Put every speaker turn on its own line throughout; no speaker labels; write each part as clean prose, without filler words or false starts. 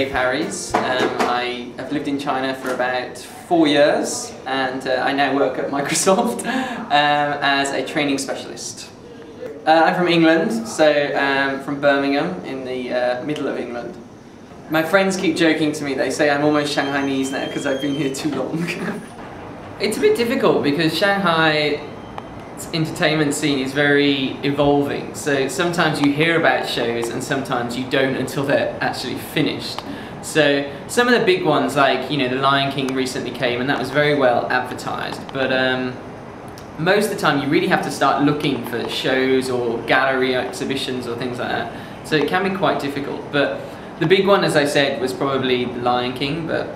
Dave Harries. I have lived in China for about 4 years, and I now work at Microsoft as a training specialist. I'm from England, so from Birmingham in the middle of England. My friends keep joking to me, they say I'm almost Shanghainese now because I've been here too long. It's a bit difficult because Shanghai's entertainment scene is very evolving, so sometimes you hear about shows and sometimes you don't until they're actually finished. So some of the big ones, like, you know, The Lion King recently came and that was very well advertised, but most of the time you really have to start looking for shows or gallery exhibitions or things like that, so it can be quite difficult. But the big one, as I said, was probably The Lion King, but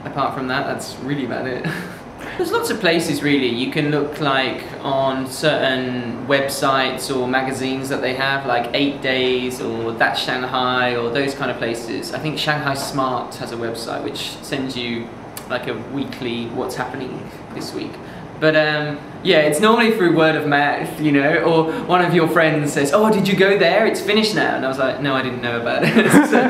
apart from that, that's really about it. There's lots of places really. You can look like on certain websites or magazines that they have, like 8 Days or That's Shanghai or those kind of places. I think Shanghai Smart has a website which sends you like a weekly what's happening this week. But yeah, it's normally through word of mouth, you know, or one of your friends says, "Oh, did you go there? It's finished now." And I was like, "No, I didn't know about it." So,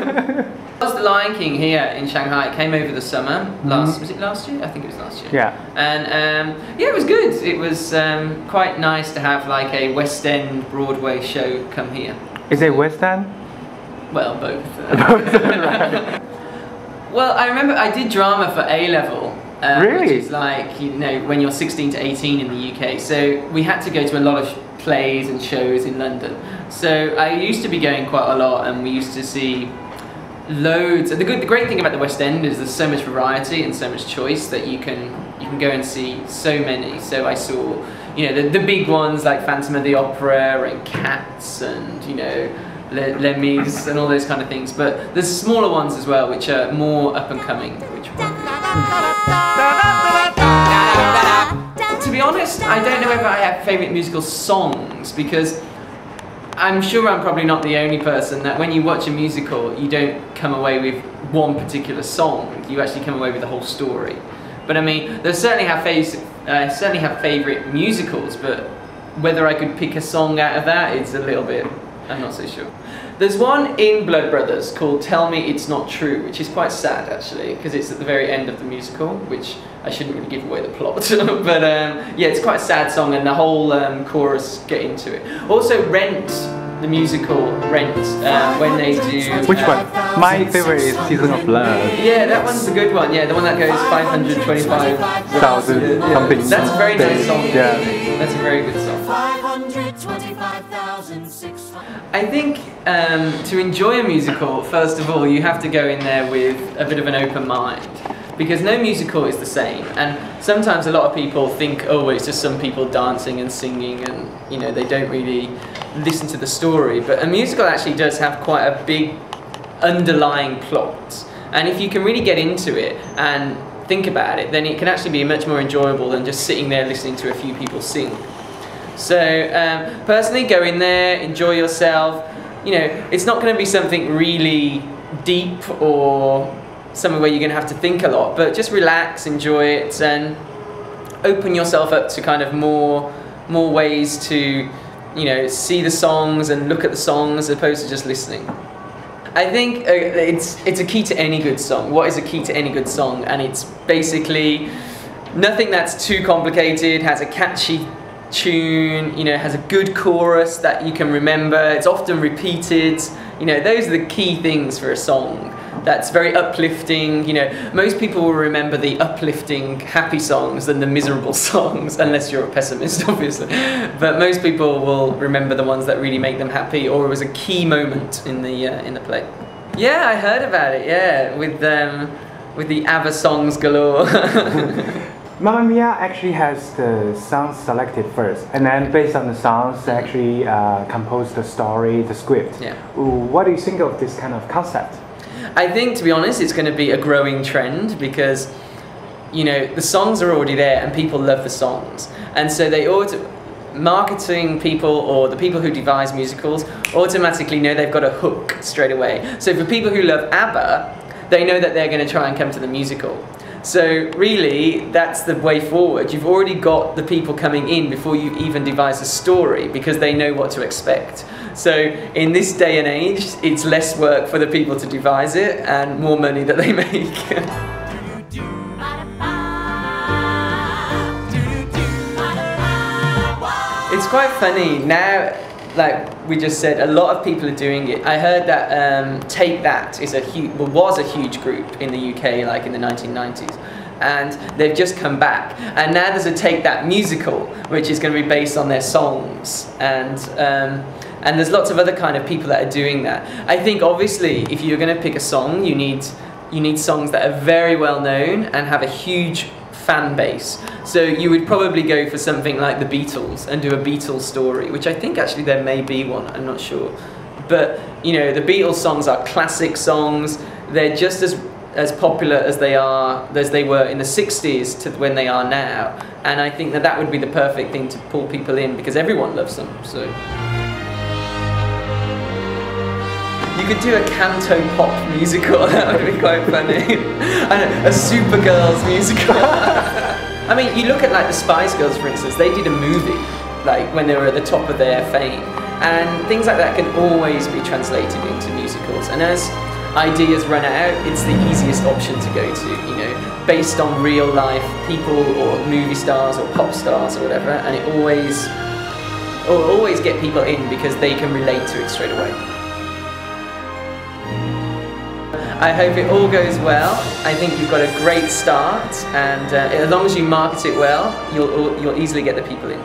was The Lion King here in Shanghai. It came over the summer. Was it last year? I think it was last year.
Yeah.
And yeah, it was good. It was quite nice to have like a West End Broadway show come here.
Is it West End?
Well, both.
Right.
Well, I remember I did drama for A-level.
Really?
Which is like, you know, when you're 16 to 18 in the UK. So we had to go to a lot of plays and shows in London. So I used to be going quite a lot, and we used to see loads. The great thing about the West End is there's so much variety and so much choice that you can go and see so many. So I saw, you know, the big ones like Phantom of the Opera and Cats and, you know, Les Mis and all those kind of things. But there's smaller ones as well which are more up and coming. To be honest, I don't know if I have favourite musical songs, because I'm sure I'm probably not the only person that when you watch a musical you don't come away with one particular song, you actually come away with the whole story. But I mean, I certainly have favourite musicals, but whether I could pick a song out of that, it's a little bit, I'm not so sure. There's one in Blood Brothers called Tell Me It's Not True, which is quite sad actually, because it's at the very end of the musical, which I shouldn't really give away the plot. But yeah, it's quite a sad song, and the whole chorus get into it. Also Rent, the musical Rent, when they do...
Which one? My favorite is Season of Love.
Yeah, that one's a good one, yeah, the one that goes 525,000
something.
That's a very nice song.
Yeah.
That's a very good song. I think to enjoy a musical, first of all, you have to go in there with a bit of an open mind, because no musical is the same, and sometimes a lot of people think, oh, it's just some people dancing and singing, and, you know, they don't really listen to the story. But a musical actually does have quite a big underlying plot, and if you can really get into it and think about it, then it can actually be much more enjoyable than just sitting there listening to a few people sing. So personally, go in there, enjoy yourself. You know, it's not going to be something really deep or something where you're going to have to think a lot, but just relax, enjoy it, and open yourself up to kind of more ways to, you know, see the songs and look at the songs as opposed to just listening. I think it's a key to any good song. What is a key to any good song? And it's basically nothing that's too complicated, has a catchy tune, you know, has a good chorus that you can remember, it's often repeated. You know, those are the key things for a song. That's very uplifting. You know, most people will remember the uplifting, happy songs than the miserable songs, unless you're a pessimist, obviously. But most people will remember the ones that really make them happy, or it was a key moment in the play. Yeah, I heard about it. Yeah, with the ABBA songs galore.
Mamma Mia actually has the songs selected first, and then based on the songs, actually compose the story, the script.
Yeah.
What do you think of this kind of concept?
I think, to be honest, it's going to be a growing trend, because, you know, the songs are already there and people love the songs, and so marketing people or the people who devise musicals automatically know they've got a hook straight away. So for people who love ABBA, they know that they're going to try and come to the musical. So really, that's the way forward. You've already got the people coming in before you even devise a story, because they know what to expect. So in this day and age, it's less work for the people to devise it and more money that they make. It's quite funny now. Like we just said, a lot of people are doing it. I heard that Take That is was a huge group in the UK, like in the 1990s, and they've just come back. And now there's a Take That musical, which is going to be based on their songs, and there's lots of other kind of people that are doing that. I think obviously, if you're going to pick a song, you need songs that are very well known and have a huge fan base. So you would probably go for something like the Beatles and do a Beatles story, which I think actually there may be one, I'm not sure. But you know, the Beatles songs are classic songs. They're just as popular as they were in the 60s to when they are now. And I think that would be the perfect thing to pull people in, because everyone loves them. So you could do a canto pop musical, that would be quite funny. And a Supergirls musical. I mean, you look at like the Spice Girls, for instance, they did a movie like when they were at the top of their fame. And things like that can always be translated into musicals. And as ideas run out, it's the easiest option to go to, you know, based on real life people or movie stars or pop stars or whatever. And it will always get people in because they can relate to it straight away. I hope it all goes well. I think you've got a great start, and as long as you market it well, you'll easily get the people in.